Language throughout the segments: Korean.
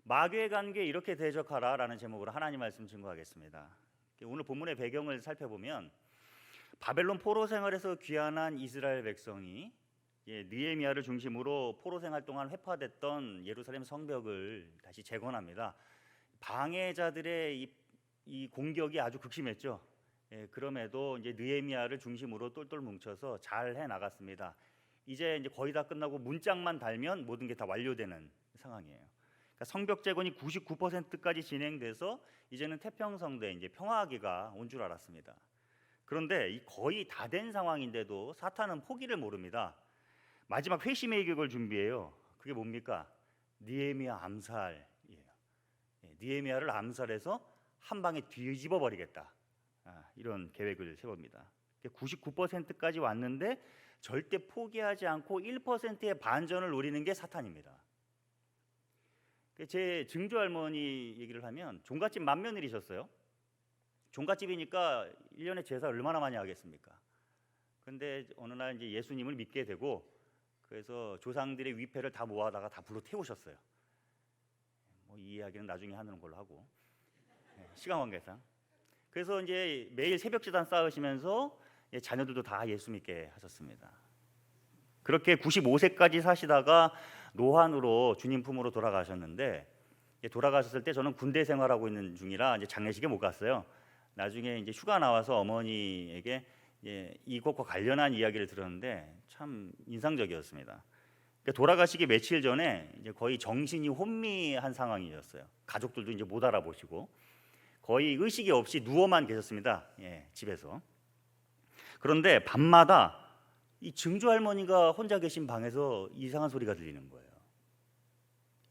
마귀의 관계 이렇게 대적하라라는 제목으로 하나님 말씀 증거하겠습니다. 오늘 본문의 배경을 살펴보면 바벨론 포로 생활에서 귀환한 이스라엘 백성이 느헤미야를 중심으로 포로 생활 동안 회파됐던 예루살렘 성벽을 다시 재건합니다. 방해자들의 이 공격이 아주 극심했죠. 그럼에도 이제 느헤미야를 중심으로 똘똘 뭉쳐서 잘 해 나갔습니다. 이제 거의 다 끝나고 문짝만 달면 모든 게 다 완료되는 상황이에요. 그러니까 성벽 재건이 99%까지 진행돼서 이제는 태평성대 이제 평화기가 온 줄 알았습니다. 그런데 이 거의 다 된 상황인데도 사탄은 포기를 모릅니다. 마지막 회심의 계획을 준비해요. 그게 뭡니까? 느헤미야 암살이에요. 느헤미야를 암살해서 한 방에 뒤집어 버리겠다. 이런 계획을 세웁니다. 99%까지 왔는데 절대 포기하지 않고 1%의 반전을 노리는 게 사탄입니다. 제 증조 할머니 얘기를 하면 종갓집 맏며느리셨어요. 종갓집이니까 1년에 제사 얼마나 많이 하겠습니까? 그런데 어느 날 이제 예수님을 믿게 되고 그래서 조상들의 위패를 다 모아다가 다 불러 태우셨어요. 이 이야기는 나중에 하는 걸로 하고 시간 관계상. 그래서 이제 매일 새벽 제단 쌓으시면서 자녀들도 다 예수 믿게 하셨습니다. 그렇게 95세까지 사시다가 노환으로 주님 품으로 돌아가셨는데 돌아가셨을 때 저는 군대 생활하고 있는 중이라 이제 장례식에 못 갔어요. 나중에 이제 휴가 나와서 어머니에게 이것과 관련한 이야기를 들었는데 참 인상적이었습니다. 돌아가시기 며칠 전에 이제 거의 정신이 혼미한 상황이었어요. 가족들도 이제 못 알아보시고 거의 의식이 없이 누워만 계셨습니다. 집에서. 그런데 밤마다 이 증조 할머니가 혼자 계신 방에서 이상한 소리가 들리는 거예요.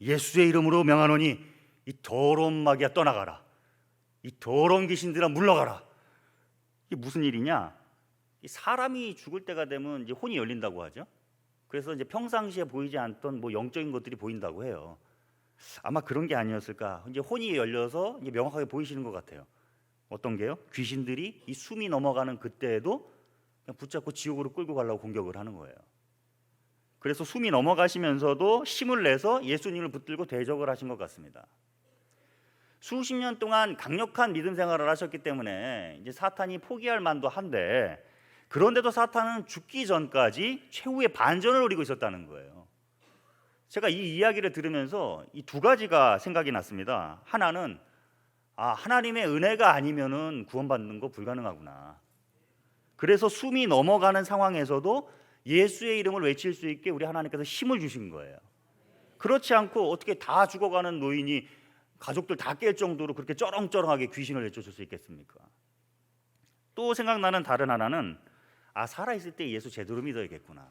예수의 이름으로 명하노니 이 더러운 마귀야 떠나가라. 이 더러운 귀신들아 물러가라. 이게 무슨 일이냐? 사람이 죽을 때가 되면 이제 혼이 열린다고 하죠. 그래서 이제 평상시에 보이지 않던 영적인 것들이 보인다고 해요. 아마 그런 게 아니었을까. 이제 혼이 열려서 이제 명확하게 보이시는 것 같아요. 어떤 게요? 귀신들이 이 숨이 넘어가는 그때에도 그냥 붙잡고 지옥으로 끌고 가려고 공격을 하는 거예요. 그래서 숨이 넘어가시면서도 힘을 내서 예수님을 붙들고 대적을 하신 것 같습니다. 수십 년 동안 강력한 믿음 생활을 하셨기 때문에 이제 사탄이 포기할 만도 한데 그런데도 사탄은 죽기 전까지 최후의 반전을 노리고 있었다는 거예요. 제가 이 이야기를 들으면서 이 두 가지가 생각이 났습니다. 하나는 하나님의 은혜가 아니면은 구원받는 거 불가능하구나. 그래서 숨이 넘어가는 상황에서도 예수의 이름을 외칠 수 있게 우리 하나님께서 힘을 주신 거예요. 그렇지 않고 어떻게 다 죽어가는 노인이 가족들 다 깰 정도로 그렇게 쩌렁쩌렁하게 귀신을 내쫓을 수 있겠습니까? 또 생각나는 다른 하나는 살아있을 때 예수 제대로 믿어야겠구나.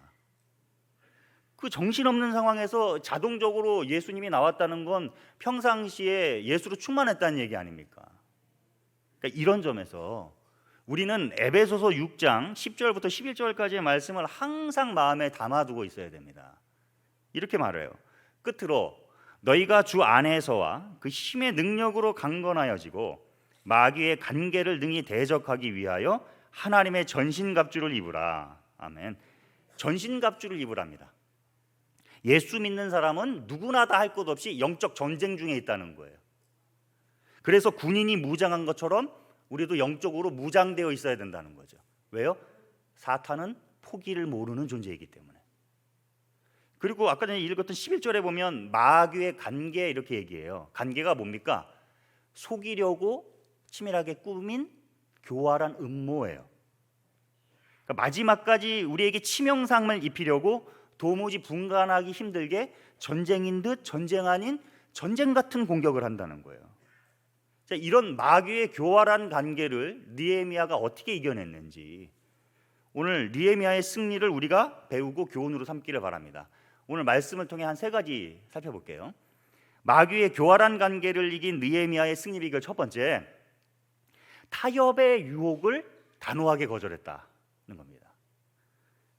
그 정신없는 상황에서 자동적으로 예수님이 나왔다는 건 평상시에 예수로 충만했다는 얘기 아닙니까? 그러니까 이런 점에서 우리는 에베소서 6장 10절부터 11절까지의 말씀을 항상 마음에 담아두고 있어야 됩니다. 이렇게 말해요. 끝으로 너희가 주 안에서와 그 힘의 능력으로 강건하여지고 마귀의 간계를 능히 대적하기 위하여 하나님의 전신갑주를 입으라. 아멘. 전신갑주를 입으랍니다. 예수 믿는 사람은 누구나 다 할 것 없이 영적 전쟁 중에 있다는 거예요. 그래서 군인이 무장한 것처럼 우리도 영적으로 무장되어 있어야 된다는 거죠. 왜요? 사탄은 포기를 모르는 존재이기 때문에. 그리고 아까 전에 읽었던 11절에 보면 마귀의 간계 이렇게 얘기해요. 간계가 뭡니까? 속이려고 치밀하게 꾸민 교활한 음모예요. 그러니까 마지막까지 우리에게 치명상을 입히려고 도무지 분간하기 힘들게 전쟁인 듯 전쟁 아닌 전쟁 같은 공격을 한다는 거예요. 자, 이런 마귀의 교활한 관계를 느헤미야가 어떻게 이겨냈는지 오늘 느헤미야의 승리를 우리가 배우고 교훈으로 삼기를 바랍니다. 오늘 말씀을 통해 한 세 가지 살펴볼게요. 마귀의 교활한 관계를 이긴 느헤미야의 승리 비결 첫 번째, 타협의 유혹을 단호하게 거절했다는 겁니다.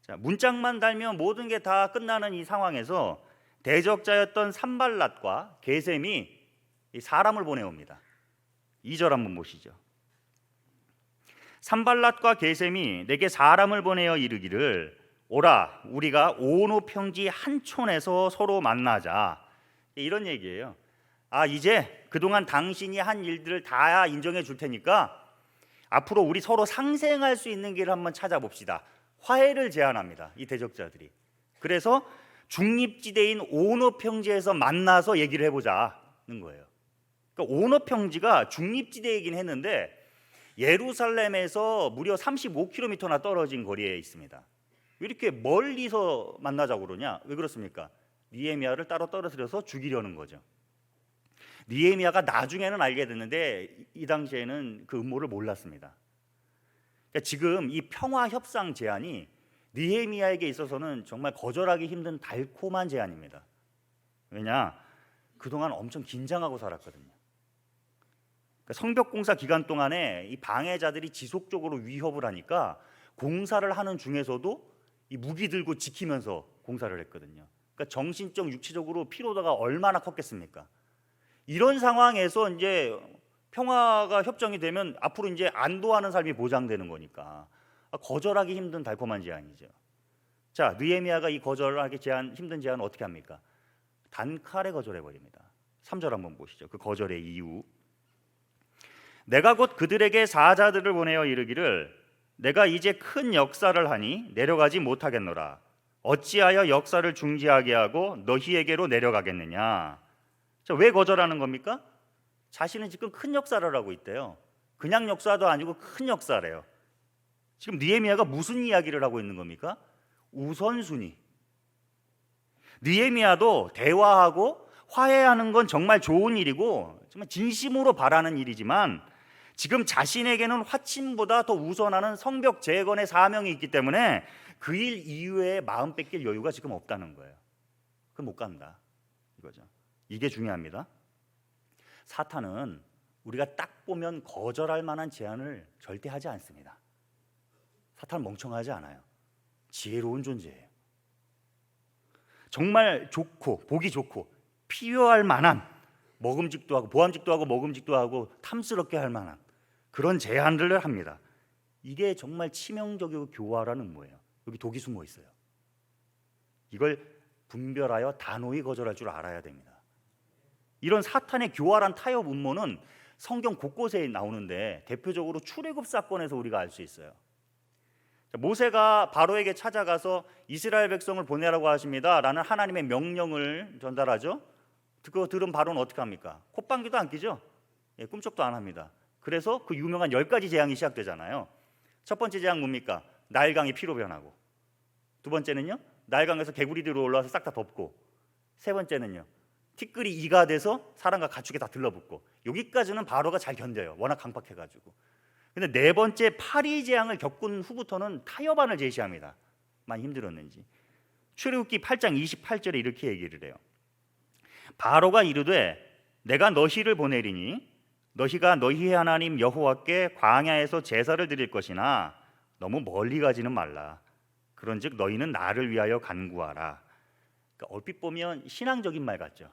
자, 문짝만 달면 모든 게 다 끝나는 이 상황에서 대적자였던 산발랏과 게셈이 사람을 보내옵니다. 2절 한번 보시죠. 산발랏과 게셈이 내게 사람을 보내어 이르기를 오라 우리가 오노 평지 한 촌에서 서로 만나자. 이런 얘기예요. 이제 그동안 당신이 한 일들을 다 인정해 줄 테니까 앞으로 우리 서로 상생할 수 있는 길을 한번 찾아봅시다. 화해를 제안합니다. 이 대적자들이. 그래서 중립지대인 오노평지에서 만나서 얘기를 해보자는 거예요. 그러니까 오노평지가 중립지대이긴 했는데 예루살렘에서 무려 35km나 떨어진 거리에 있습니다. 왜 이렇게 멀리서 만나자고 그러냐? 왜 그렇습니까? 느헤미야를 따로 떨어뜨려서 죽이려는 거죠. 느헤미야가 나중에는 알게 됐는데 이 당시에는 그 음모를 몰랐습니다. 그러니까 지금 이 평화 협상 제안이 느헤미야에게 있어서는 정말 거절하기 힘든 달콤한 제안입니다. 왜냐? 그동안 엄청 긴장하고 살았거든요. 그러니까 성벽 공사 기간 동안에 이 방해자들이 지속적으로 위협을 하니까 공사를 하는 중에서도 이 무기 들고 지키면서 공사를 했거든요. 그러니까 정신적, 육체적으로 피로도가 얼마나 컸겠습니까? 이런 상황에서 이제 평화가 협정이 되면 앞으로 이제 안도하는 삶이 보장되는 거니까 거절하기 힘든 달콤한 제안이죠. 자, 느헤미야가 이 거절하기 힘든 제안을 어떻게 합니까? 단칼에 거절해 버립니다. 3절 한번 보시죠. 그 거절의 이유. 내가 곧 그들에게 사자들을 보내어 이르기를 내가 이제 큰 역사를 하니 내려가지 못하겠노라. 어찌하여 역사를 중지하게 하고 너희에게로 내려가겠느냐? 자, 왜 거절하는 겁니까? 자신은 지금 큰 역사를 하고 있대요. 그냥 역사도 아니고 큰 역사래요. 지금 느헤미야가 무슨 이야기를 하고 있는 겁니까? 우선순위. 느헤미야도 대화하고 화해하는 건 정말 좋은 일이고 정말 진심으로 바라는 일이지만 지금 자신에게는 화친보다 더 우선하는 성벽 재건의 사명이 있기 때문에 그 일 이후에 마음 뺏길 여유가 지금 없다는 거예요. 그럼 못 간다 이거죠. 이게 중요합니다. 사탄은 우리가 딱 보면 거절할 만한 제안을 절대 하지 않습니다. 사탄은 멍청하지 않아요. 지혜로운 존재예요. 정말 좋고 보기 좋고 필요할 만한 먹음직도 하고 보암직도 하고 먹음직도 하고 탐스럽게 할 만한 그런 제안들을 합니다. 이게 정말 치명적이고 교활한 음모예요. 여기 독이 숨어 있어요. 이걸 분별하여 단호히 거절할 줄 알아야 됩니다. 이런 사탄의 교활한 타협 음모는 성경 곳곳에 나오는데 대표적으로 출애굽 사건에서 우리가 알 수 있어요. 모세가 바로에게 찾아가서 이스라엘 백성을 보내라고 하십니다 라는 하나님의 명령을 전달하죠. 그거 들은 바로는 어떻게 합니까? 콧방귀도 안 끼죠. 꿈쩍도 안 합니다. 그래서 그 유명한 10가지 재앙이 시작되잖아요. 첫 번째 재앙 뭡니까? 나일강이 피로 변하고, 두 번째는요 나일강에서 개구리들이 올라와서 싹 다 덮고, 세 번째는요 티끌이 이가 돼서 사람과 가축에 다 들러붙고. 여기까지는 바로가 잘 견뎌요. 워낙 강팍해가지고. 근데 네 번째 파리 재앙을 겪은 후부터는 타협안을 제시합니다. 많이 힘들었는지. 출애굽기 8장 28절에 이렇게 얘기를 해요. 바로가 이르되 내가 너희를 보내리니 너희가 너희의 하나님 여호와께 광야에서 제사를 드릴 것이나 너무 멀리 가지는 말라. 그런즉 너희는 나를 위하여 간구하라. 그러니까 얼핏 보면 신앙적인 말 같죠.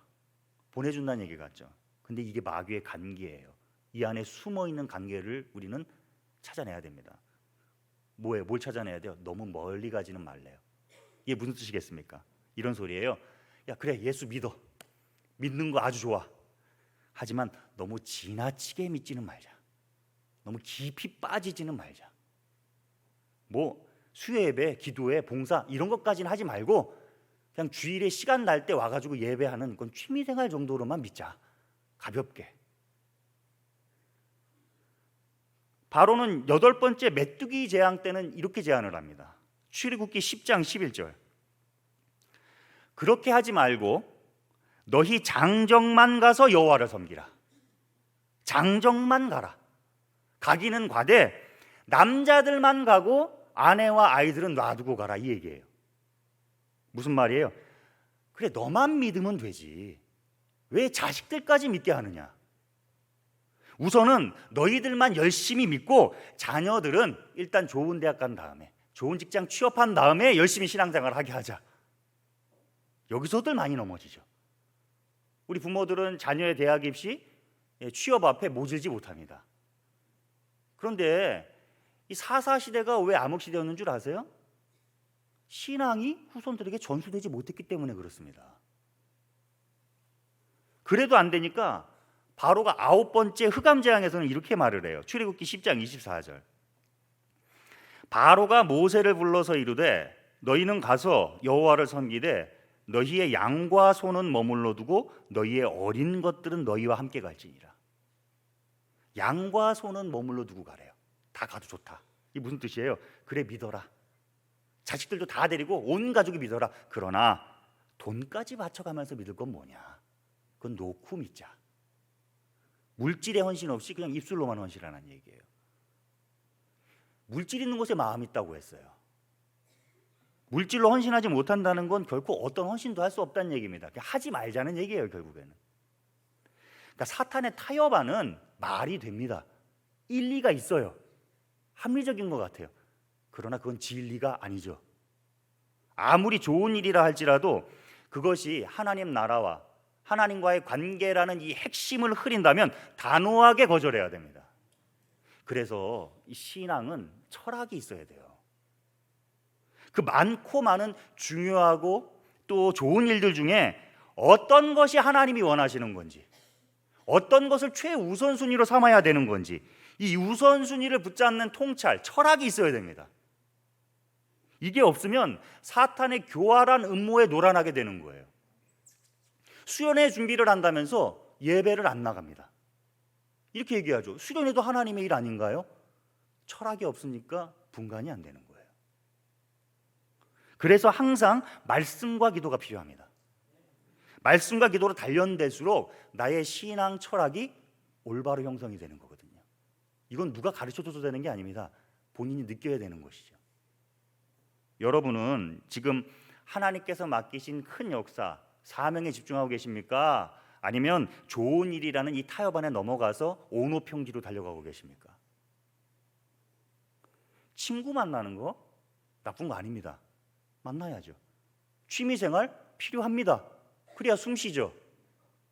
보내준다는 얘기 같죠. 근데 이게 마귀의 관계예요. 이 안에 숨어있는 관계를 우리는 찾아내야 됩니다. 뭐예요? 뭘 찾아내야 돼요? 너무 멀리 가지는 말래요. 이게 무슨 뜻이겠습니까? 이런 소리예요. 야 그래 예수 믿어. 믿는 거 아주 좋아. 하지만 너무 지나치게 믿지는 말자. 너무 깊이 빠지지는 말자. 뭐 수요 예배, 기도회, 봉사 이런 것까지는 하지 말고 그냥 주일에 시간 날 때 와가지고 예배하는 그건 취미생활 정도로만 믿자. 가볍게. 바로는 8번째 메뚜기 재앙 때는 이렇게 제안을 합니다. 출애굽기 10장 11절. 그렇게 하지 말고 너희 장정만 가서 여호와를 섬기라. 장정만 가라. 가기는 가되 남자들만 가고 아내와 아이들은 놔두고 가라 이 얘기예요. 무슨 말이에요? 그래 너만 믿으면 되지. 왜 자식들까지 믿게 하느냐? 우선은 너희들만 열심히 믿고 자녀들은 일단 좋은 대학 간 다음에 좋은 직장 취업한 다음에 열심히 신앙생활을 하게 하자. 여기서들 많이 넘어지죠. 우리 부모들은 자녀의 대학 입시, 취업 앞에 모질지 못합니다. 그런데 이 사사시대가 왜 암흑시대였는 줄 아세요? 신앙이 후손들에게 전수되지 못했기 때문에 그렇습니다. 그래도 안 되니까 바로가 9번째 흑암 재앙에서는 이렇게 말을 해요. 출애굽기 10장 24절. 바로가 모세를 불러서 이르되 너희는 가서 여호와를 섬기되 너희의 양과 소는 머물러 두고 너희의 어린 것들은 너희와 함께 갈지니라. 양과 소는 머물러 두고 가래요. 다 가도 좋다. 이게 무슨 뜻이에요? 그래, 믿어라. 자식들도 다 데리고 온 가족이 믿어라. 그러나 돈까지 바쳐가면서 믿을 건 뭐냐? 그건 놓고 믿자. 물질의 헌신 없이 그냥 입술로만 헌신하는 얘기예요. 물질 있는 곳에 마음 있다고 했어요. 물질로 헌신하지 못한다는 건 결코 어떤 헌신도 할 수 없다는 얘기입니다. 그냥 하지 말자는 얘기예요, 결국에는. 그러니까 사탄의 타협안은 말이 됩니다. 일리가 있어요. 합리적인 것 같아요. 그러나 그건 진리가 아니죠. 아무리 좋은 일이라 할지라도 그것이 하나님 나라와 하나님과의 관계라는 이 핵심을 흐린다면 단호하게 거절해야 됩니다. 그래서 이 신앙은 철학이 있어야 돼요. 그 많고 많은 중요하고 또 좋은 일들 중에 어떤 것이 하나님이 원하시는 건지, 어떤 것을 최우선순위로 삼아야 되는 건지, 이 우선순위를 붙잡는 통찰, 철학이 있어야 됩니다. 이게 없으면 사탄의 교활한 음모에 놀아나게 되는 거예요. 수련회 준비를 한다면서 예배를 안 나갑니다. 이렇게 얘기하죠. 수련회도 하나님의 일 아닌가요? 철학이 없으니까 분간이 안 되는 거예요. 그래서 항상 말씀과 기도가 필요합니다. 말씀과 기도로 단련될수록 나의 신앙 철학이 올바로 형성이 되는 거거든요. 이건 누가 가르쳐줘도 되는 게 아닙니다. 본인이 느껴야 되는 것이죠. 여러분은 지금 하나님께서 맡기신 큰 역사, 사명에 집중하고 계십니까? 아니면 좋은 일이라는 이 타협 안에 넘어가서 온호평지로 달려가고 계십니까? 친구 만나는 거 나쁜 거 아닙니다. 만나야죠. 취미생활 필요합니다. 그래야 숨 쉬죠.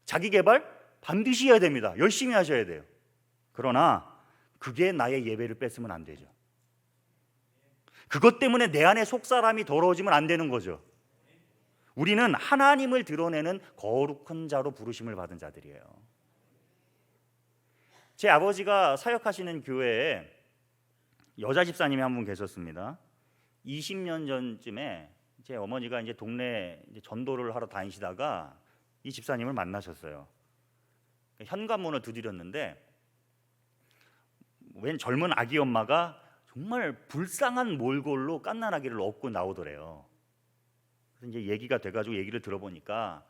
자기개발 반드시 해야 됩니다. 열심히 하셔야 돼요. 그러나 그게 나의 예배를 뺏으면 안 되죠. 그것 때문에 내 안에 속사람이 더러워지면 안 되는 거죠. 우리는 하나님을 드러내는 거룩한 자로 부르심을 받은 자들이에요. 제 아버지가 사역하시는 교회에 여자 집사님이 한 분 계셨습니다. 20년 전쯤에 제 어머니가 이제 동네 전도를 하러 다니시다가 이 집사님을 만나셨어요. 현관문을 두드렸는데 웬 젊은 아기 엄마가 정말 불쌍한 몰골로 갓난아기를 업고 나오더래요. 그래서 이제 얘기가 돼가지고 얘기를 들어보니까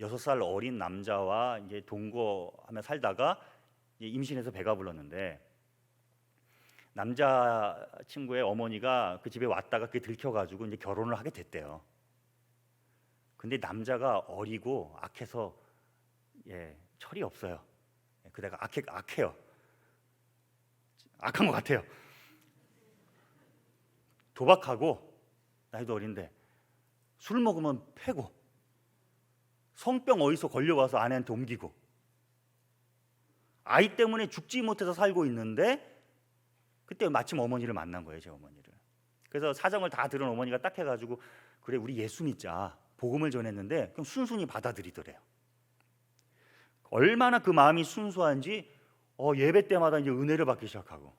6살 어린 남자와 이제 동거하며 살다가 이제 임신해서 배가 불렀는데 남자 친구의 어머니가 그 집에 왔다가 그게 들켜가지고 이제 결혼을 하게 됐대요. 근데 남자가 어리고 악해서 철이 없어요. 그대가 악해요. 악한 것 같아요. 도박하고 나이도 어린데 술 먹으면 패고 성병 어디서 걸려와서 아내한테 옮기고 아이 때문에 죽지 못해서 살고 있는데 그때 마침 어머니를 만난 거예요, 제 어머니를. 그래서 사정을 다 들은 어머니가 딱 해가지고 그래 우리 예수 믿자 복음을 전했는데 그럼 순순히 받아들이더래요. 얼마나 그 마음이 순수한지 예배 때마다 이제 은혜를 받기 시작하고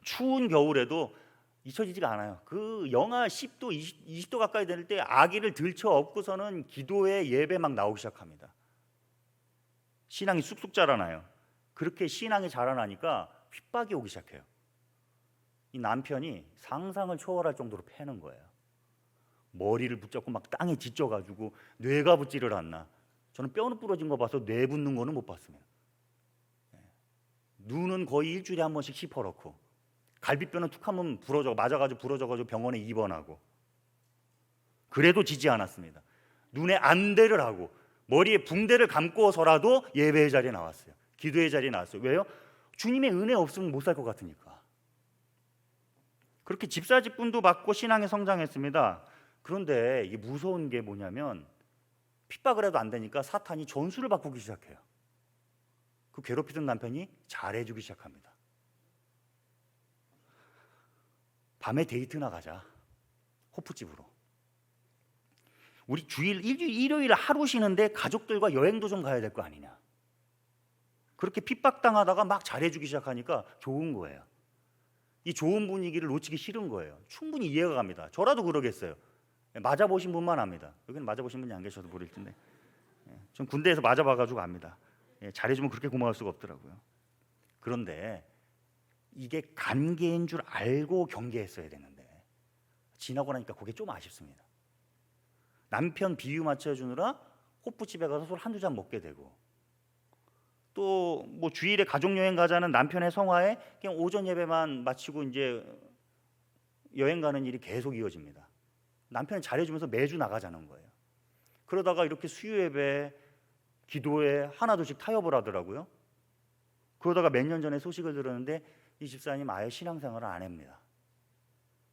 추운 겨울에도 잊혀지지가 않아요. 그 영하 10도, 20도 가까이 될 때 아기를 들쳐 업고서는 기도에 예배 막 나오기 시작합니다. 신앙이 쑥쑥 자라나요. 그렇게 신앙이 자라나니까 핍박이 오기 시작해요. 이 남편이 상상을 초월할 정도로 패는 거예요. 머리를 붙잡고 막 땅에 짖어가지고 뇌가 붙지를 않나. 저는 뼈는 부러진 거 봐서 뇌 붙는 거는 못 봤습니다. 눈은 거의 일주일에 한 번씩 시퍼렇고 갈비뼈는 툭 하면 맞아가지고 부러져가지고 병원에 입원하고 그래도 지지 않았습니다. 눈에 안대를 하고 머리에 붕대를 감고서라도 예배의 자리에 나왔어요. 기도의 자리에 나왔어요. 왜요? 주님의 은혜 없으면 못 살 것 같으니까. 그렇게 집사직분도 받고 신앙에 성장했습니다. 그런데 이게 무서운 게 뭐냐면 핍박을 해도 안 되니까 사탄이 전수를 바꾸기 시작해요. 그 괴롭히던 남편이 잘해주기 시작합니다. 밤에 데이트 나가자. 호프집으로. 우리 일요일 하루 쉬는데 가족들과 여행도 좀 가야 될 거 아니냐. 그렇게 핍박당하다가 막 잘해주기 시작하니까 좋은 거예요. 이 좋은 분위기를 놓치기 싫은 거예요. 충분히 이해가 갑니다. 저라도 그러겠어요. 맞아보신 분만 압니다. 여기는 맞아보신 분이 안 계셔도 모를 텐데, 전 군대에서 맞아봐가지고 압니다. 잘해주면 그렇게 고마울 수가 없더라고요. 그런데 이게 관계인 줄 알고 경계했어야 되는데 지나고 나니까 그게 좀 아쉽습니다. 남편 비유 맞춰주느라 호프집에 가서 술 한두 잔 먹게 되고, 또 뭐 주일에 가족여행 가자는 남편의 성화에 그냥 오전 예배만 마치고 이제 여행 가는 일이 계속 이어집니다. 남편이 잘해주면서 매주 나가자는 거예요. 그러다가 이렇게 수요 예배, 기도에 하나둘씩 타협을 하더라고요. 그러다가 몇 년 전에 소식을 들었는데 이 집사님 아예 신앙생활을 안 합니다.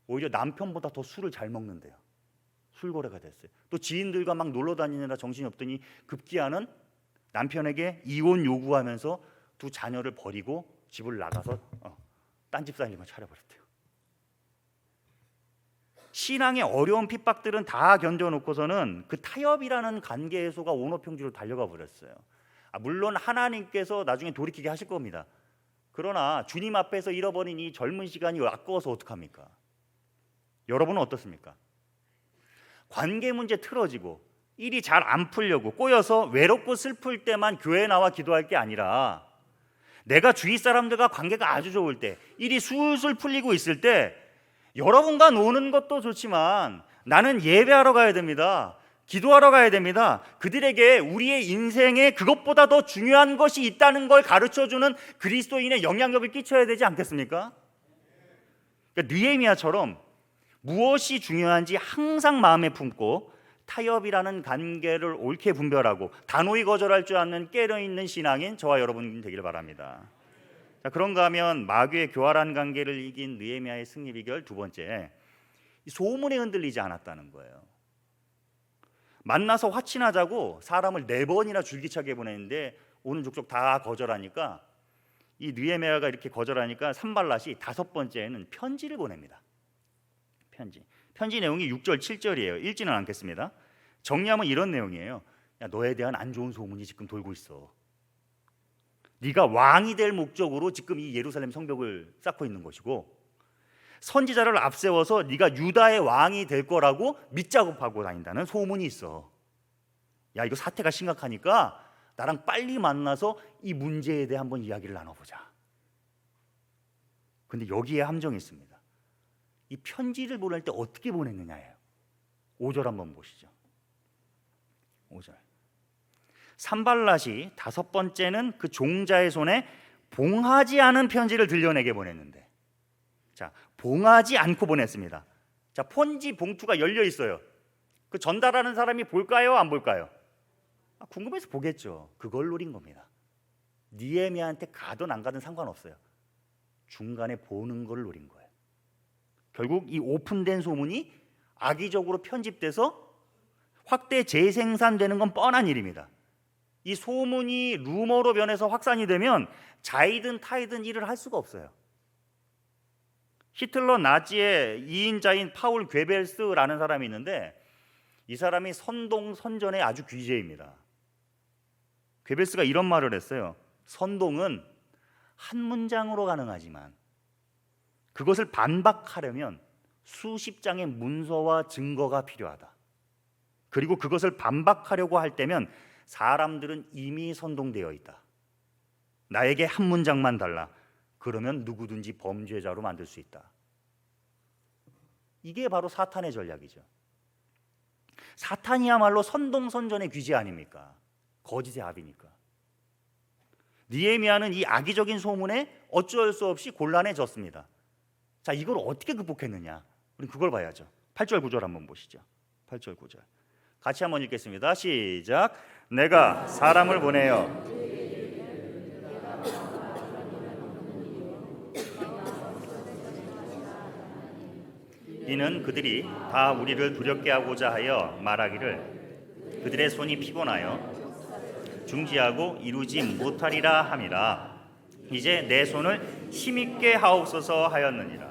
오히려 남편보다 더 술을 잘 먹는데요. 술거래가 됐어요. 또 지인들과 막 놀러 다니느라 정신이 없더니 급기야는 남편에게 이혼 요구하면서 두 자녀를 버리고 집을 나가서 딴 집사님을 차려버렸대요. 신앙의 어려운 핍박들은 다 견뎌놓고서는 그 타협이라는 관계 해소가 온화평지로 달려가 버렸어요. 물론 하나님께서 나중에 돌이키게 하실 겁니다. 그러나 주님 앞에서 잃어버린 이 젊은 시간이 아까워서 어떡합니까? 여러분은 어떻습니까? 관계 문제 틀어지고 일이 잘 안 풀려고 꼬여서 외롭고 슬플 때만 교회에 나와 기도할 게 아니라 내가 주위 사람들과 관계가 아주 좋을 때, 일이 술술 풀리고 있을 때 여러분과 노는 것도 좋지만 나는 예배하러 가야 됩니다. 기도하러 가야 됩니다. 그들에게 우리의 인생에 그것보다 더 중요한 것이 있다는 걸 가르쳐주는 그리스도인의 영향력을 끼쳐야 되지 않겠습니까? 그러니까 느헤미야처럼 무엇이 중요한지 항상 마음에 품고 타협이라는 관계를 옳게 분별하고 단호히 거절할 줄 아는 깨어있는 신앙인 저와 여러분 되기를 바랍니다. 자, 그런가 하면 마귀의 교활한 관계를 이긴 느헤미야의 승리 비결 두 번째, 소문에 흔들리지 않았다는 거예요. 만나서 화친하자고 사람을 4번이나 줄기차게 보냈는데 오는 족족 다 거절하니까, 이 느헤미야가 이렇게 거절하니까 산발랏이 5번째에는 편지를 보냅니다. 편지 내용이 6절 7절이에요. 읽지는 않겠습니다. 정리하면 이런 내용이에요. 야, 너에 대한 안 좋은 소문이 지금 돌고 있어. 네가 왕이 될 목적으로 지금 이 예루살렘 성벽을 쌓고 있는 것이고, 선지자를 앞세워서 네가 유다의 왕이 될 거라고 밑작업하고 다닌다는 소문이 있어. 야, 이거 사태가 심각하니까 나랑 빨리 만나서 이 문제에 대해 한번 이야기를 나눠보자. 근데 여기에 함정이 있습니다. 이 편지를 보낼 때 어떻게 보냈느냐예요. 5절 한번 보시죠. 5절. 산발랏이 5번째는 그 종자의 손에 봉하지 않은 편지를 들려내게 보냈는데, 자, 봉하지 않고 보냈습니다. 자, 편지 봉투가 열려 있어요. 그 전달하는 사람이 볼까요, 안 볼까요? 궁금해서 보겠죠. 그걸 노린 겁니다. 느헤미야한테 가든 안 가든 상관없어요. 중간에 보는 걸 노린 거예요. 결국 이 오픈된 소문이 악의적으로 편집돼서 확대 재생산되는 건 뻔한 일입니다. 이 소문이 루머로 변해서 확산이 되면 자이든 타이든 일을 할 수가 없어요. 히틀러 나치의 2인자인 파울 괴벨스라는 사람이 있는데, 이 사람이 선동 선전의 아주 귀재입니다. 괴벨스가 이런 말을 했어요. 선동은 한 문장으로 가능하지만 그것을 반박하려면 수십 장의 문서와 증거가 필요하다. 그리고 그것을 반박하려고 할 때면 사람들은 이미 선동되어 있다. 나에게 한 문장만 달라. 그러면 누구든지 범죄자로 만들 수 있다. 이게 바로 사탄의 전략이죠. 사탄이야말로 선동선전의 귀재 아닙니까? 거짓의 압이니까. 느헤미야는 이 악의적인 소문에 어쩔 수 없이 곤란해졌습니다. 자, 이걸 어떻게 극복했느냐? 우리 그걸 봐야죠. 8절 9절 한번 보시죠. 8절 9절 같이 한번 읽겠습니다. 시작. 내가 사람을 보내어 이는 그들이 다 우리를 두렵게 하고자 하여 말하기를 그들의 손이 피곤하여 중지하고 이루지 못하리라 함이라. 이제 내 손을 힘있게 하옵소서 하였느니라.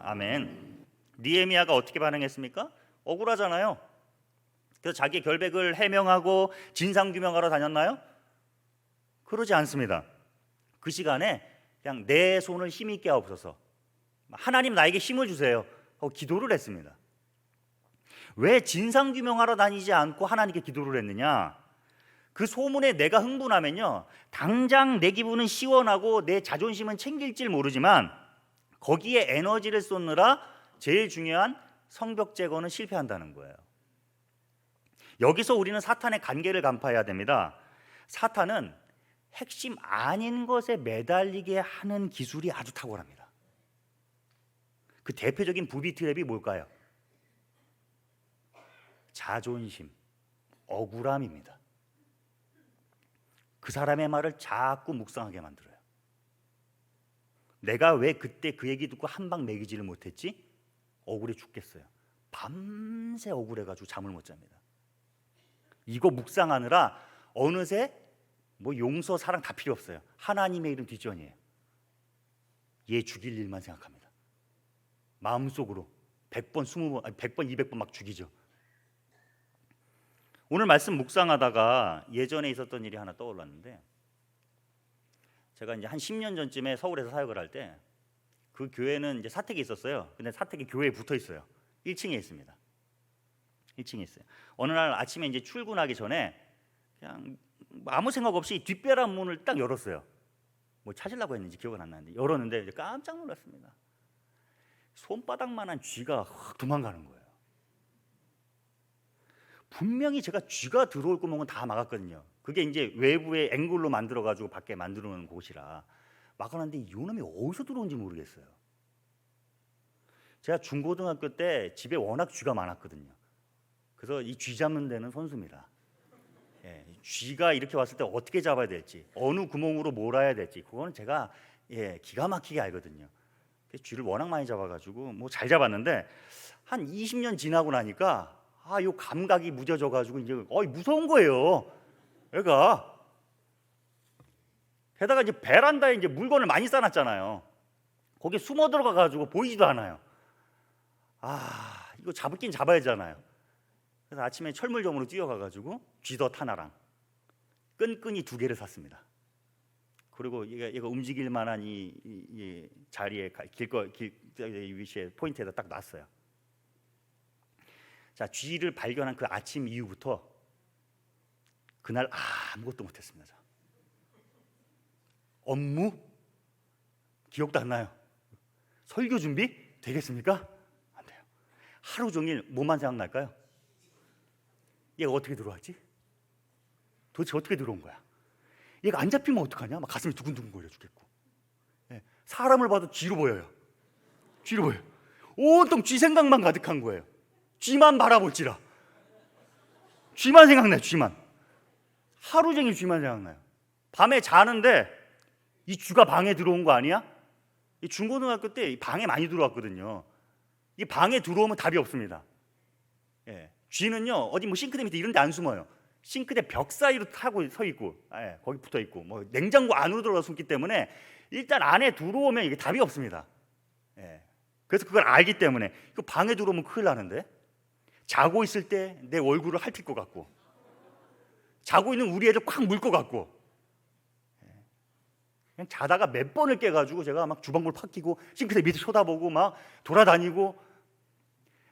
아멘. 느헤미야가 어떻게 반응했습니까? 억울하잖아요. 그래서 자기 결백을 해명하고 진상규명하러 다녔나요? 그러지 않습니다. 그 시간에 그냥 내 손을 힘있게 하옵소서, 하나님 나에게 힘을 주세요 하고 기도를 했습니다. 왜 진상규명하러 다니지 않고 하나님께 기도를 했느냐? 그 소문에 내가 흥분하면요, 당장 내 기분은 시원하고 내 자존심은 챙길지 모르지만 거기에 에너지를 쏟느라 제일 중요한 성벽 제거는 실패한다는 거예요. 여기서 우리는 사탄의 관계를 간파해야 됩니다. 사탄은 핵심 아닌 것에 매달리게 하는 기술이 아주 탁월합니다. 그 대표적인 부비 트랩이 뭘까요? 자존심, 억울함입니다. 그 사람의 말을 자꾸 묵상하게 만들어요. 내가 왜 그때 그 얘기 듣고 한 방 먹이지를 못했지? 억울해 죽겠어요. 밤새 억울해가지고 잠을 못 잡니다. 이거 묵상하느라 어느새 뭐 용서, 사랑 다 필요 없어요. 하나님의 이름 뒷전이에요. 얘 죽일 일만 생각합니다. 마음속으로 100번, 20번, 아니 100번, 200번 막 죽이죠. 오늘 말씀 묵상하다가 예전에 있었던 일이 하나 떠올랐는데, 제가 이제 한 10년 전쯤에 서울에서 사역을 할 때 그 교회는 이제 사택이 있었어요. 근데 사택이 교회에 붙어 있어요. 1층에 있습니다. 1층에 있어요. 어느 날 아침에 이제 출근하기 전에 그냥 아무 생각 없이 뒷배란 문을 딱 열었어요. 뭐 찾으려고 했는지 기억은 안 나는데 열었는데 이제 깜짝 놀랐습니다. 손바닥만한 쥐가 확 도망가는 거예요. 분명히 제가 쥐가 들어올 구멍은 다 막았거든요. 그게 이제 외부에 앵글로 만들어가지고 밖에 만들어 놓은 곳이라 막아놨는데 이놈이 어디서 들어온지 모르겠어요. 제가 중고등학교 때 집에 워낙 쥐가 많았거든요. 그래서 이 쥐 잡는 데는 선수입니다. 예, 쥐가 이렇게 왔을 때 어떻게 잡아야 될지, 어느 구멍으로 몰아야 될지, 그거는 제가 기가 막히게 알거든요. 쥐를 워낙 많이 잡아가지고 뭐 잘 잡았는데 한 20년 지나고 나니까 요 감각이 무뎌져가지고 이제 무서운 거예요. 얘가. 게다가 이제 베란다에 이제 물건을 많이 쌓아놨잖아요. 거기 숨어 들어가가지고 보이지도 않아요. 이거 잡긴 잡아야 되잖아요. 그래서 아침에 철물점으로 뛰어가가지고 쥐덫 하나랑 끈끈이 2개를 샀습니다. 그리고 얘가 움직일 만한 이 자리에 위치에 포인트에다 딱 놨어요. 자, 쥐를 발견한 그 아침 이후부터 그날 아무것도 못했습니다. 업무 기억도 안 나요. 설교 준비 되겠습니까? 안 돼요. 하루 종일 뭐만 생각날까요? 얘가 어떻게 들어왔지? 도대체 어떻게 들어온 거야? 얘가 안 잡히면 어떡하냐? 막 가슴이 두근두근거려 죽겠고. 사람을 봐도 쥐로 보여요. 쥐로 보여요. 온통 쥐 생각만 가득한 거예요. 쥐만 바라볼지라. 쥐만 생각나요. 쥐만. 하루 종일 쥐만 생각나요. 밤에 자는데 이 쥐가 방에 들어온 거 아니야? 이 중고등학교 때 방에 많이 들어왔거든요. 이 방에 들어오면 답이 없습니다. 쥐는요 어디 뭐 싱크대 밑에 이런 데 안 숨어요. 싱크대 벽 사이로 타고 서 있고, 거기 붙어 있고, 뭐 냉장고 안으로 들어가 숨기 때문에 일단 안에 들어오면 이게 답이 없습니다. 그래서 그걸 알기 때문에 그 방에 들어오면 큰일 나는데, 자고 있을 때 내 얼굴을 핥을 것 같고, 자고 있는 우리 애들 콱 물 것 같고, 그냥 자다가 몇 번을 깨가지고 제가 막 주방물 팍 끼고 싱크대 밑에 쳐다보고 막 돌아다니고,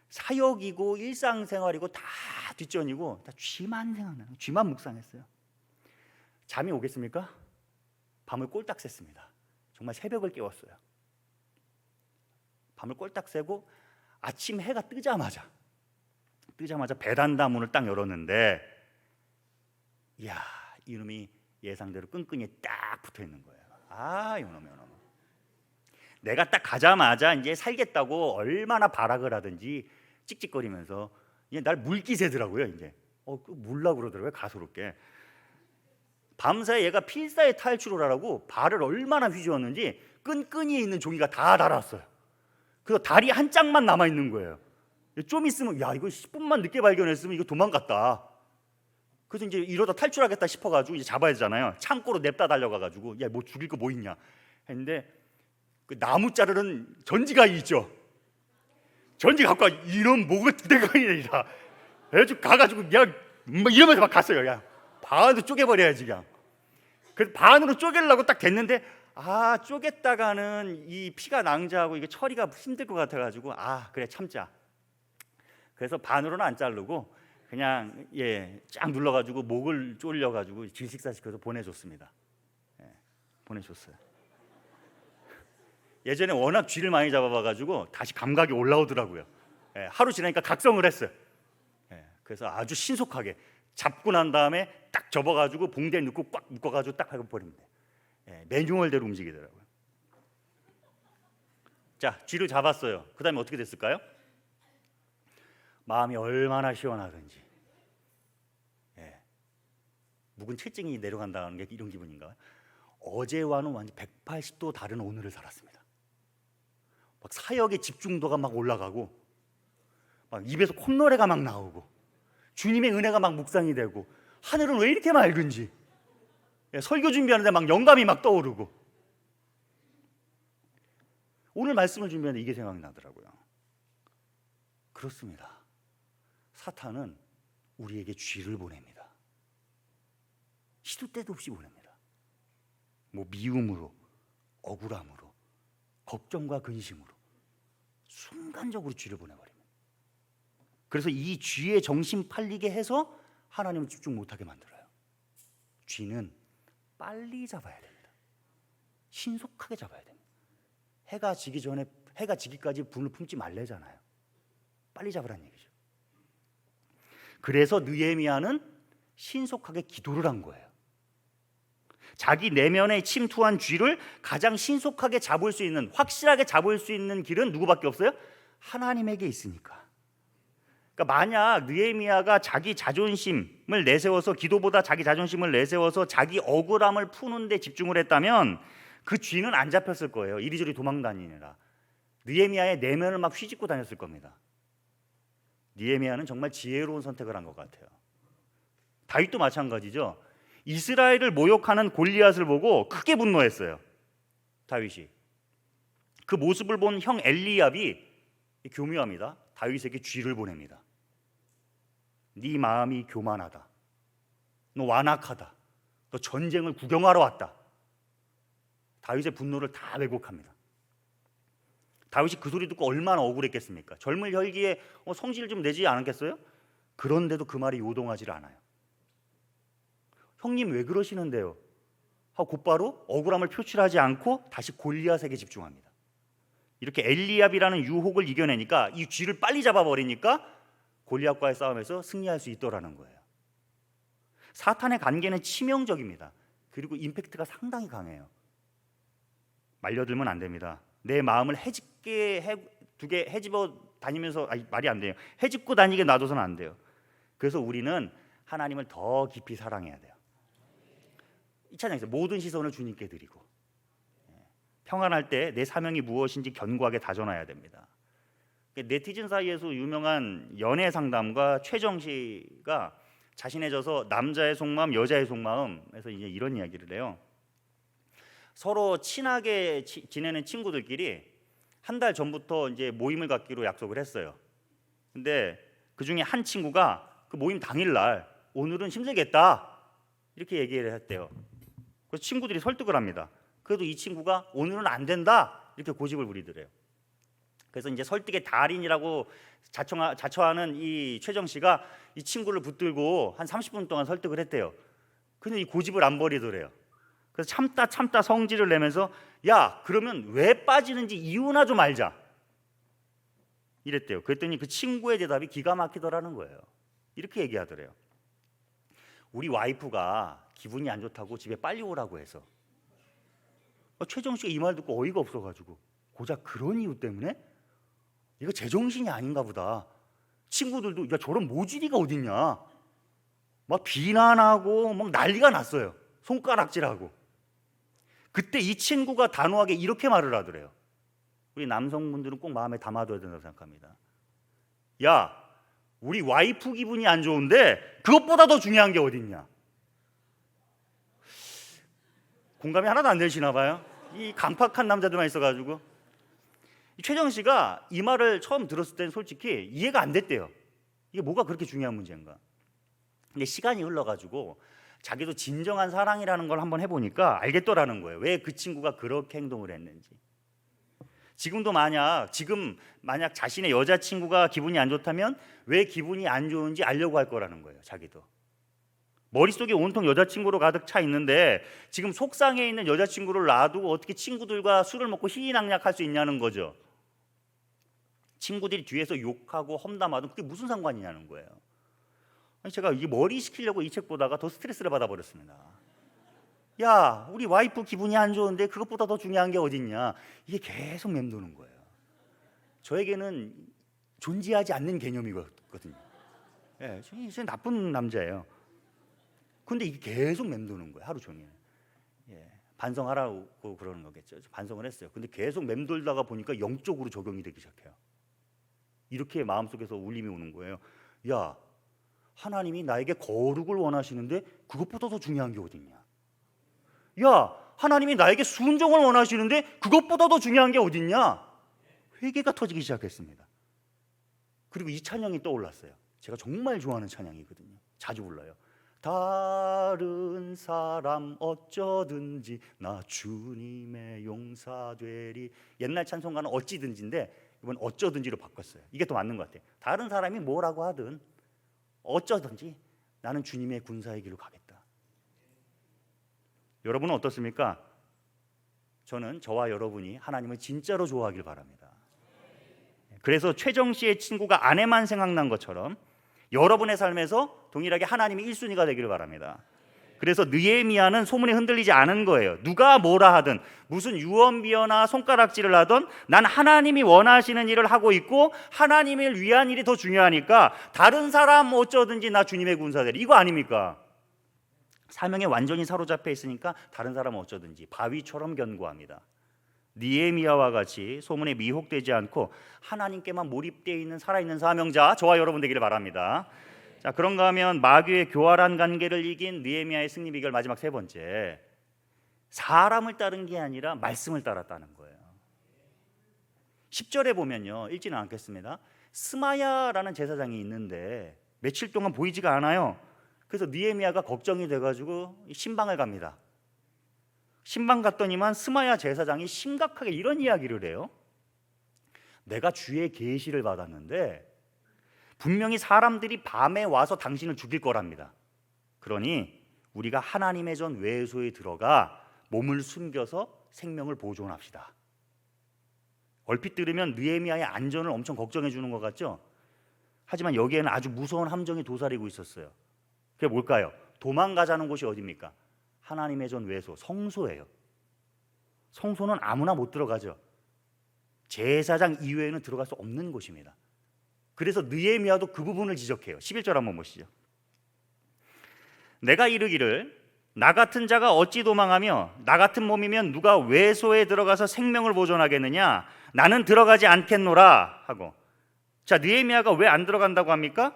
사역이고 일상생활이고 다 뒷전이고 다 쥐만 생각나요. 쥐만 묵상했어요. 잠이 오겠습니까? 밤을 꼴딱 샜습니다. 정말 새벽을 깨웠어요. 밤을 꼴딱 새고 아침 해가 뜨자마자 베란다 문을 딱 열었는데, 이야, 이놈이 예상대로 끈끈이 딱 붙어 있는 거예요. 이놈. 내가 딱 가자마자 이제 살겠다고 얼마나 발악을 하든지 찍찍거리면서 이제 날 물기세더라고요. 이제 물라고 그러더라고요. 가소롭게. 밤새 얘가 필사의 탈출을 하라고 발을 얼마나 휘저었는지 끈끈이에 있는 종이가 다 달았어요. 그래서 다리 한 짝만 남아 있는 거예요. 좀 있으면 이거 10분만 늦게 발견했으면 이거 도망갔다. 그래서 이제 이러다 탈출하겠다 싶어가지고 이제 잡아야 되잖아요. 창고로 냅다 달려가가지고 뭐 죽일 거 뭐 있냐 했는데, 그 나무 자르는 전지가 있죠. 전지 갖고 와. 이런 목을 2대가리나 그래가지고 가가지고 그냥 뭐 이러면서 막 갔어요. 그냥 반으로 쪼개버려야지 그냥. 그래서 반으로 쪼개려고 딱 됐는데 쪼갰다가는 이 피가 낭자하고 이게 처리가 힘들 것 같아가지고 그래 참자. 그래서 반으로는 안 자르고 그냥 쫙 눌러가지고 목을 졸려가지고 질식사시켜서 보내줬습니다. 보내줬어요. 예전에 워낙 쥐를 많이 잡아봐가지고 다시 감각이 올라오더라고요. 하루 지나니까 각성을 했어요. 그래서 아주 신속하게 잡고 난 다음에 딱 접어가지고 봉대에 넣고 꽉 묶어가지고 딱 하고 버립니다. 매뉴얼대로 움직이더라고요. 자, 쥐를 잡았어요. 그 다음에 어떻게 됐을까요? 마음이 얼마나 시원하든지 묵은 채증이 내려간다는 게 이런 기분인가요? 어제와는 완전 180도 다른 오늘을 살았습니다. 막 사역의 집중도가 막 올라가고 막 입에서 콧노래가 막 나오고 주님의 은혜가 막 묵상이 되고 하늘은 왜 이렇게 맑은지 설교 준비하는데 막 영감이 막 떠오르고 오늘 말씀을 준비하는데 이게 생각나더라고요. 그렇습니다. 사탄은 우리에게 쥐를 보냅니다. 시도 때도 없이 보냅니다. 뭐 미움으로, 억울함으로, 걱정과 근심으로 순간적으로 쥐를 보내버립니다. 그래서 이 쥐의 정신 팔리게 해서 하나님을 집중 못하게 만들어요. 쥐는 빨리 잡아야 됩니다. 신속하게 잡아야 됩니다. 해가 지기 전에, 해가 지기까지 분을 품지 말래잖아요. 빨리 잡으란 얘기죠. 그래서 느헤미야는 신속하게 기도를 한 거예요. 자기 내면에 침투한 쥐를 가장 신속하게 잡을 수 있는, 확실하게 잡을 수 있는 길은 누구밖에 없어요? 하나님에게 있으니까. 그러니까 만약 느헤미야가 자기 자존심을 내세워서, 기도보다 자기 자존심을 내세워서 자기 억울함을 푸는 데 집중을 했다면 그 쥐는 안 잡혔을 거예요. 이리저리 도망다니느라. 느헤미야의 내면을 막 휘짓고 다녔을 겁니다. 느헤미야는 정말 지혜로운 선택을 한 것 같아요. 다윗도 마찬가지죠. 이스라엘을 모욕하는 골리앗을 보고 크게 분노했어요. 다윗이. 그 모습을 본 형 엘리압이 교묘합니다. 다윗에게 쥐를 보냅니다. 네 마음이 교만하다. 너 완악하다. 너 전쟁을 구경하러 왔다. 다윗의 분노를 다 왜곡합니다. 다윗이 그 소리 듣고 얼마나 억울했겠습니까? 젊은 혈기에 성질 좀 내지 않았겠어요? 그런데도 그 말이 요동하지 않아요. 형님 왜 그러시는데요? 하고 곧바로 억울함을 표출하지 않고 다시 골리앗에게 집중합니다. 이렇게 엘리압이라는 유혹을 이겨내니까, 이 쥐를 빨리 잡아버리니까 골리앗과의 싸움에서 승리할 수 있더라는 거예요. 사탄의 관계는 치명적입니다. 그리고 임팩트가 상당히 강해요. 말려들면 안 됩니다. 내 마음을 헤집어 다니면서, 말이 안 돼요. 헤집고 다니게 놔둬서는 안 돼요. 그래서 우리는 하나님을 더 깊이 사랑해야 돼요. 이 찬양에서 모든 시선을 주님께 드리고, 평안할 때 내 사명이 무엇인지 견고하게 다져놔야 됩니다. 네티즌 사이에서 유명한 연애 상담가 최정 씨가 자신의 저서 남자의 속마음, 여자의 속마음에서 이제 이런 이야기를 해요. 서로 친하게 지내는 친구들끼리 한 달 전부터 이제 모임을 갖기로 약속을 했어요. 근데 그 중에 한 친구가 그 모임 당일날 오늘은 힘들겠다 이렇게 얘기를 했대요. 그래서 친구들이 설득을 합니다. 그래도 이 친구가 오늘은 안 된다 이렇게 고집을 부리더래요. 그래서 이제 설득의 달인이라고 자처하는 이 최정 씨가 이 친구를 붙들고 한 30분 동안 설득을 했대요. 근데 이 고집을 안 버리더래요. 그래서 참다 성질을 내면서 야, 그러면 왜 빠지는지 이유나 좀 알자 이랬대요. 그랬더니 그 친구의 대답이 기가 막히더라는 거예요. 이렇게 얘기하더래요. 우리 와이프가 기분이 안 좋다고 집에 빨리 오라고 해서. 최정 씨가 이 말 듣고 어이가 없어가지고, 고작 그런 이유 때문에? 이거 제정신이 아닌가 보다. 친구들도 야, 저런 모질이가 어딨냐 막 비난하고 막 난리가 났어요. 손가락질하고. 그때 이 친구가 단호하게 이렇게 말을 하더래요. 우리 남성분들은 꼭 마음에 담아둬야 된다고 생각합니다. 야, 우리 와이프 기분이 안 좋은데 그것보다 더 중요한 게 어딨냐. 공감이 하나도 안 되시나 봐요. 이 강팍한 남자들만 있어가지고. 최정 씨가 이 말을 처음 들었을 때는 솔직히 이해가 안 됐대요. 이게 뭐가 그렇게 중요한 문제인가? 근데 시간이 흘러가지고 자기도 진정한 사랑이라는 걸 한번 해보니까 알겠더라는 거예요. 왜 그 친구가 그렇게 행동을 했는지. 지금도 만약 자신의 여자친구가 기분이 안 좋다면 왜 기분이 안 좋은지 알려고 할 거라는 거예요. 자기도 머릿속에 온통 여자친구로 가득 차 있는데 지금 속상해 있는 여자친구를 놔두고 어떻게 친구들과 술을 먹고 희희낙락할 수 있냐는 거죠. 친구들이 뒤에서 욕하고 험담하든 그게 무슨 상관이냐는 거예요. 아니, 제가 이 머리 식히려고 이 책 보다가 더 스트레스를 받아버렸습니다. 야, 우리 와이프 기분이 안 좋은데 그것보다 더 중요한 게 어딨냐. 이게 계속 맴도는 거예요. 저에게는 존재하지 않는 개념이거든요. 예, 저는 나쁜 남자예요. 근데 이게 계속 맴도는 거예요. 하루 종일. 예, 반성하라고 그러는 거겠죠. 반성을 했어요. 근데 계속 맴돌다가 보니까 영적으로 적용이 되기 시작해요. 이렇게 마음속에서 울림이 오는 거예요. 야, 하나님이 나에게 거룩을 원하시는데 그것보다 더 중요한 게 어딨냐. 야, 하나님이 나에게 순종을 원하시는데 그것보다 더 중요한 게 어딨냐. 회개가 터지기 시작했습니다. 그리고 이 찬양이 떠올랐어요. 제가 정말 좋아하는 찬양이거든요. 자주 불러요. 다른 사람 어쩌든지 나 주님의 용사되리. 옛날 찬송가는 어찌든지인데 이번 어쩌든지로 바꿨어요. 이게 더 맞는 것 같아요. 다른 사람이 뭐라고 하든 어쩌든지 나는 주님의 군사의 길로 가겠다. 여러분은 어떻습니까? 저는 저와 여러분이 하나님을 진짜로 좋아하길 바랍니다. 그래서 최정 씨의 친구가 아내만 생각난 것처럼 여러분의 삶에서 동일하게 하나님이 1순위가 되기를 바랍니다. 그래서 느헤미야는 소문에 흔들리지 않은 거예요. 누가 뭐라 하든 무슨 유언비어나 손가락질을 하든 난 하나님이 원하시는 일을 하고 있고 하나님을 위한 일이 더 중요하니까 다른 사람 어쩌든지 나 주님의 군사되리. 이거 아닙니까? 사명에 완전히 사로잡혀 있으니까 다른 사람은 어쩌든지 바위처럼 견고합니다. 느헤미야와 같이 소문에 미혹되지 않고 하나님께만 몰입되어 있는 살아있는 사명자 저와 여러분 되기를 바랍니다. 자, 그런가 하면 마귀의 교활한 관계를 이긴 느헤미야의 승리 비결 마지막 세 번째, 사람을 따른 게 아니라 말씀을 따랐다는 거예요. 10절에 보면요, 읽지는 않겠습니다. 스마야라는 제사장이 있는데 며칠 동안 보이지가 않아요. 그래서 느헤미야가 걱정이 돼가지고 신방을 갑니다. 신방 갔더니만 스마야 제사장이 심각하게 이런 이야기를 해요. 내가 주의 계시를 받았는데 분명히 사람들이 밤에 와서 당신을 죽일 거랍니다. 그러니 우리가 하나님의 전 외소에 들어가 몸을 숨겨서 생명을 보존합시다. 얼핏 들으면 느헤미야의 안전을 엄청 걱정해 주는 것 같죠? 하지만 여기에는 아주 무서운 함정이 도사리고 있었어요. 그게 뭘까요? 도망가자는 곳이 어디입니까? 하나님의 전 외소, 성소예요. 성소는 아무나 못 들어가죠. 제사장 이외에는 들어갈 수 없는 곳입니다. 그래서 느헤미야도 그 부분을 지적해요. 11절 한번 보시죠. 내가 이르기를 나 같은 자가 어찌 도망하며 나 같은 몸이면 누가 외소에 들어가서 생명을 보존하겠느냐. 나는 들어가지 않겠노라 하고. 자, 느헤미야가 왜 안 들어간다고 합니까?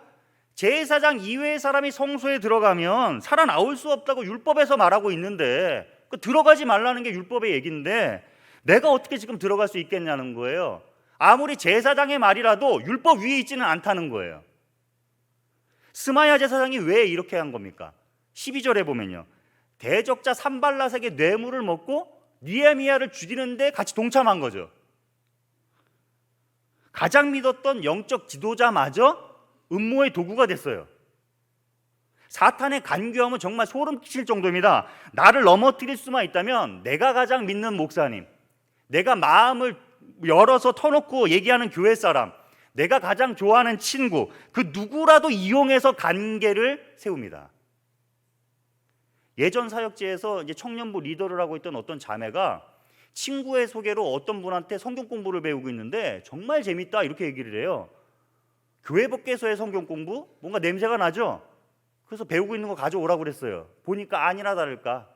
제사장 이외의 사람이 성소에 들어가면 살아나올 수 없다고 율법에서 말하고 있는데 들어가지 말라는 게 율법의 얘기인데 내가 어떻게 지금 들어갈 수 있겠냐는 거예요. 아무리 제사장의 말이라도 율법 위에 있지는 않다는 거예요. 스마야 제사장이 왜 이렇게 한 겁니까? 12절에 보면요, 대적자 산발랏에게 뇌물을 먹고 느헤미야를 죽이는데 같이 동참한 거죠. 가장 믿었던 영적 지도자마저 음모의 도구가 됐어요. 사탄의 간교함은 정말 소름 끼칠 정도입니다. 나를 넘어뜨릴 수만 있다면 내가 가장 믿는 목사님, 내가 마음을 열어서 터놓고 얘기하는 교회 사람, 내가 가장 좋아하는 친구, 그 누구라도 이용해서 관계를 세웁니다. 예전 사역지에서 이제 청년부 리더를 하고 있던 어떤 자매가 친구의 소개로 어떤 분한테 성경 공부를 배우고 있는데 정말 재밌다 이렇게 얘기를 해요. 교회 밖에서의 성경 공부? 뭔가 냄새가 나죠? 그래서 배우고 있는 거 가져오라고 그랬어요. 보니까 아니나 다를까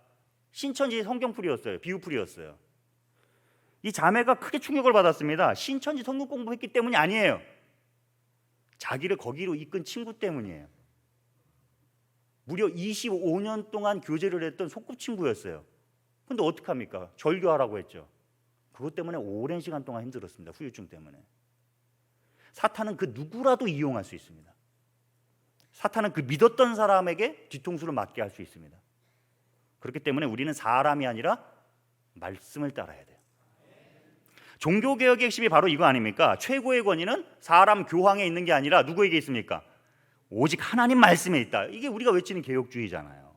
신천지 성경풀이였어요. 비유풀이였어요. 이 자매가 크게 충격을 받았습니다. 신천지 성경 공부했기 때문이 아니에요. 자기를 거기로 이끈 친구 때문이에요. 무려 25년 동안 교제를 했던 소꿉친구였어요. 근데 어떡합니까? 절교하라고 했죠. 그것 때문에 오랜 시간 동안 힘들었습니다. 후유증 때문에. 사탄은 그 누구라도 이용할 수 있습니다. 사탄은 그 믿었던 사람에게 뒤통수를 맞게 할 수 있습니다. 그렇기 때문에 우리는 사람이 아니라 말씀을 따라야 돼요. 종교개혁의 핵심이 바로 이거 아닙니까? 최고의 권위는 사람 교황에 있는 게 아니라 누구에게 있습니까? 오직 하나님 말씀에 있다. 이게 우리가 외치는 개혁주의잖아요.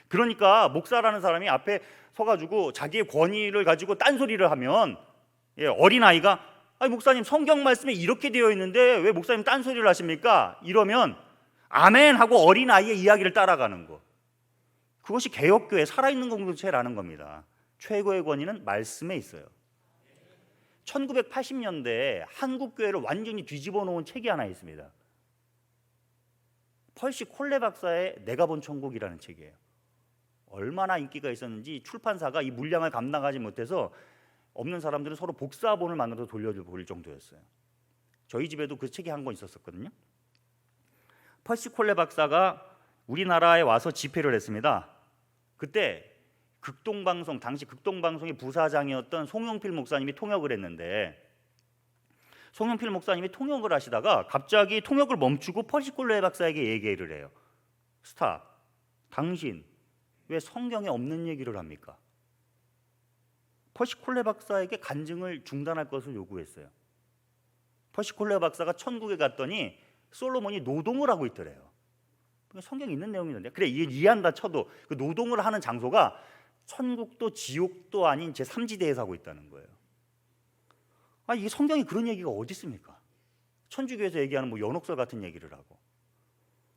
그러니까 목사라는 사람이 앞에 서가지고 자기의 권위를 가지고 딴소리를 하면 어린아이가 아니 목사님 성경 말씀에 이렇게 되어 있는데 왜 목사님 딴소리를 하십니까? 이러면 아멘 하고 어린아이의 이야기를 따라가는 거. 그것이 개혁교회 살아있는 공동체라는 겁니다. 최고의 권위는 말씀에 있어요. 1980년대에 한국교회를 완전히 뒤집어 놓은 책이 하나 있습니다. 펄시 콜레 박사의 내가 본 천국이라는 책이에요. 얼마나 인기가 있었는지 출판사가 이 물량을 감당하지 못해서 없는 사람들은 서로 복사본을 만들어서 돌려줄 정도였어요. 저희 집에도 그 책이 한 권 있었거든요. 펄시 콜레 박사가 우리나라에 와서 집회를 했습니다. 그때 극동방송, 당시 극동방송의 부사장이었던 송영필 목사님이 통역을 했는데, 송영필 목사님이 통역을 하시다가 갑자기 통역을 멈추고 펄시 콜레 박사에게 얘기를 해요. 스탑, 당신 왜 성경에 없는 얘기를 합니까? 펄시 콜레 박사에게 간증을 중단할 것을 요구했어요. 펄시 콜레 박사가 천국에 갔더니 솔로몬이 노동을 하고 있더래요. 성경에 있는 내용이던데. 그래, 이해한다 쳐도 그 노동을 하는 장소가 천국도 지옥도 아닌 제3지대에서 하고 있다는 거예요. 아, 이게 성경에 그런 얘기가 어디 있습니까? 천주교에서 얘기하는 뭐 연옥설 같은 얘기를 하고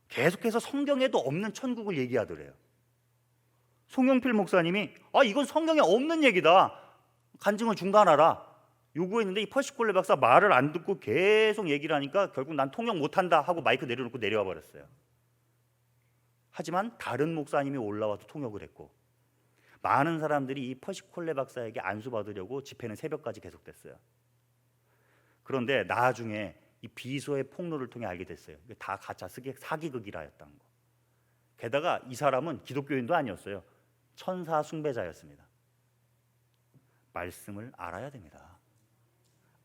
계속해서 성경에도 없는 천국을 얘기하더래요. 송영필 목사님이 아, 이건 성경에 없는 얘기다, 간증을 중단하라 요구했는데, 이 펄시 콜레 박사 말을 안 듣고 계속 얘기를 하니까 결국 난 통역 못한다 하고 마이크 내려놓고 내려와 버렸어요. 하지만 다른 목사님이 올라와서 통역을 했고, 많은 사람들이 이 펄시 콜레 박사에게 안수받으려고 집회는 새벽까지 계속됐어요. 그런데 나중에 이 비서의 폭로를 통해 알게 됐어요. 이게 다 가짜 사기극이라였다는 거. 게다가 이 사람은 기독교인도 아니었어요. 천사 숭배자였습니다. 말씀을 알아야 됩니다.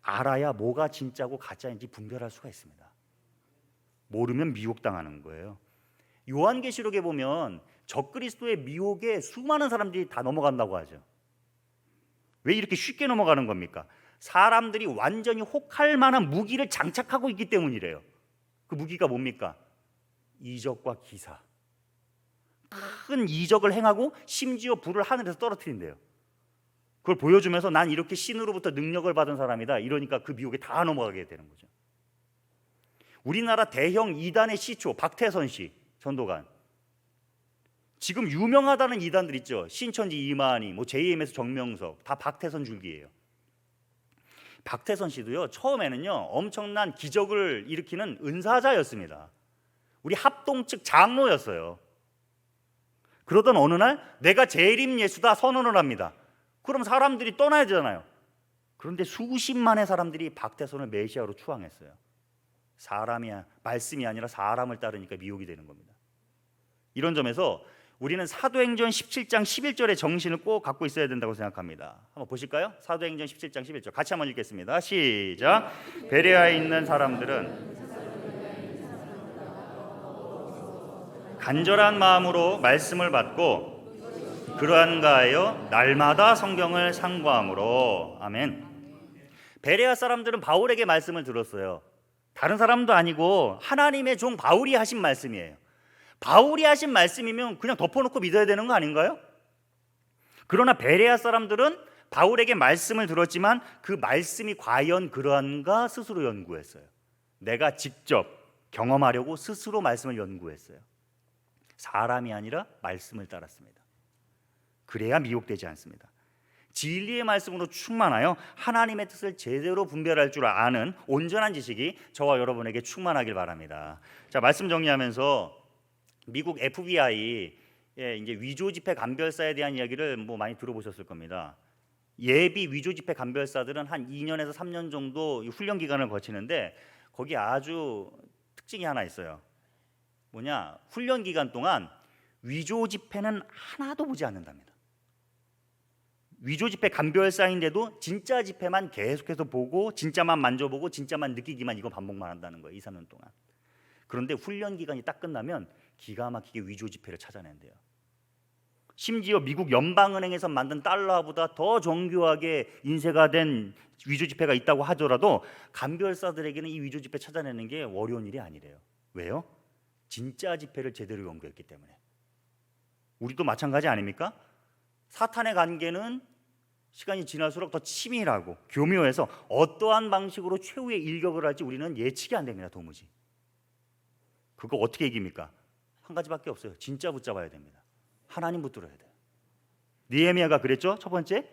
알아야 뭐가 진짜고 가짜인지 분별할 수가 있습니다. 모르면 미혹당하는 거예요. 요한계시록에 보면 적그리스도의 미혹에 수많은 사람들이 다 넘어간다고 하죠. 왜 이렇게 쉽게 넘어가는 겁니까? 사람들이 완전히 혹할 만한 무기를 장착하고 있기 때문이래요. 그 무기가 뭡니까? 이적과 기사. 큰 이적을 행하고 심지어 불을 하늘에서 떨어뜨린대요. 그걸 보여주면서 난 이렇게 신으로부터 능력을 받은 사람이다, 이러니까 그 미혹에 다 넘어가게 되는 거죠. 우리나라 대형 이단의 시초 박태선 씨 전도관, 지금 유명하다는 이단들 있죠. 신천지 이만희, 뭐 JMS 정명석, 다 박태선 줄기예요. 박태선 씨도요, 처음에는요 엄청난 기적을 일으키는 은사자였습니다. 우리 합동 측 장로였어요. 그러던 어느 날 내가 재림 예수다 선언을 합니다. 그럼 사람들이 떠나야 되잖아요. 그런데 수십만의 사람들이 박태선을 메시아로 추앙했어요. 말씀이 아니라 사람을 따르니까 미혹이 되는 겁니다. 이런 점에서 우리는 사도행전 17장 11절의 정신을 꼭 갖고 있어야 된다고 생각합니다. 한번 보실까요? 사도행전 17장 11절 같이 한번 읽겠습니다. 시작. 베레아에 있는 사람들은 간절한 마음으로 말씀을 받고 그러한가 하여 날마다 성경을 상고함으로. 아멘. 베레아 사람들은 바울에게 말씀을 들었어요. 다른 사람도 아니고 하나님의 종 바울이 하신 말씀이에요. 바울이 하신 말씀이면 그냥 덮어놓고 믿어야 되는 거 아닌가요? 그러나 베레아 사람들은 바울에게 말씀을 들었지만 그 말씀이 과연 그러한가 스스로 연구했어요. 내가 직접 경험하려고 스스로 말씀을 연구했어요. 사람이 아니라 말씀을 따랐습니다. 그래야 미혹되지 않습니다. 진리의 말씀으로 충만하여 하나님의 뜻을 제대로 분별할 줄 아는 온전한 지식이 저와 여러분에게 충만하길 바랍니다. 자, 말씀 정리하면서 미국 FBI 이제 위조 지폐 감별사에 대한 이야기를 뭐 많이 들어보셨을 겁니다. 예비 위조 지폐 감별사들은 한 2년에서 3년 정도 훈련 기간을 거치는데 거기 아주 특징이 하나 있어요. 뭐냐? 훈련 기간 동안 위조 지폐는 하나도 보지 않는답니다. 위조 지폐 감별사인데도 진짜 지폐만 계속해서 보고 진짜만 만져보고 진짜만 느끼기만, 이거 반복만 한다는 거예요. 2, 3년 동안. 그런데 훈련 기간이 딱 끝나면 기가 막히게 위조 지폐를 찾아낸대요. 심지어 미국 연방은행에서 만든 달러보다 더 정교하게 인쇄가 된 위조 지폐가 있다고 하더라도 감별사들에게는 이 위조 지폐 찾아내는 게 어려운 일이 아니래요. 왜요? 진짜 지폐를 제대로 연구했기 때문에. 우리도 마찬가지 아닙니까? 사탄의 관계는 시간이 지날수록 더 치밀하고 교묘해서 어떠한 방식으로 최후의 일격을 할지 우리는 예측이 안 됩니다. 도무지. 그거 어떻게 이깁니까? 한 가지밖에 없어요. 진짜 붙잡아야 됩니다. 하나님 붙들어야 돼요. 느헤미야가 그랬죠. 첫 번째,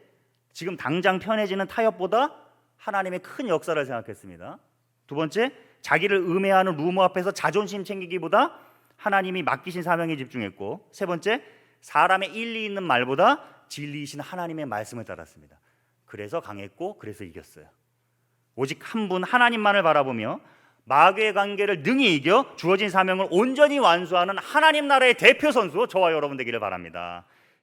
지금 당장 편해지는 타협보다 하나님의 큰 역사를 생각했습니다. 두 번째, 자기를 음해하는 루머 앞에서 자존심 챙기기보다 하나님이 맡기신 사명에 집중했고, 세 번째, 사람의 일리 있는 말보다 진리이신 하나님의 말씀을 따랐습니다. 그래서 강했고 그래서 이겼어요. 오직 한 분 하나님만을 바라보며 마귀의 관계를 능히 이겨 주어진 사명을 온전히 완수하는 하나님 나라의 대표 선수 저와 여러분 되기를 바랍니다.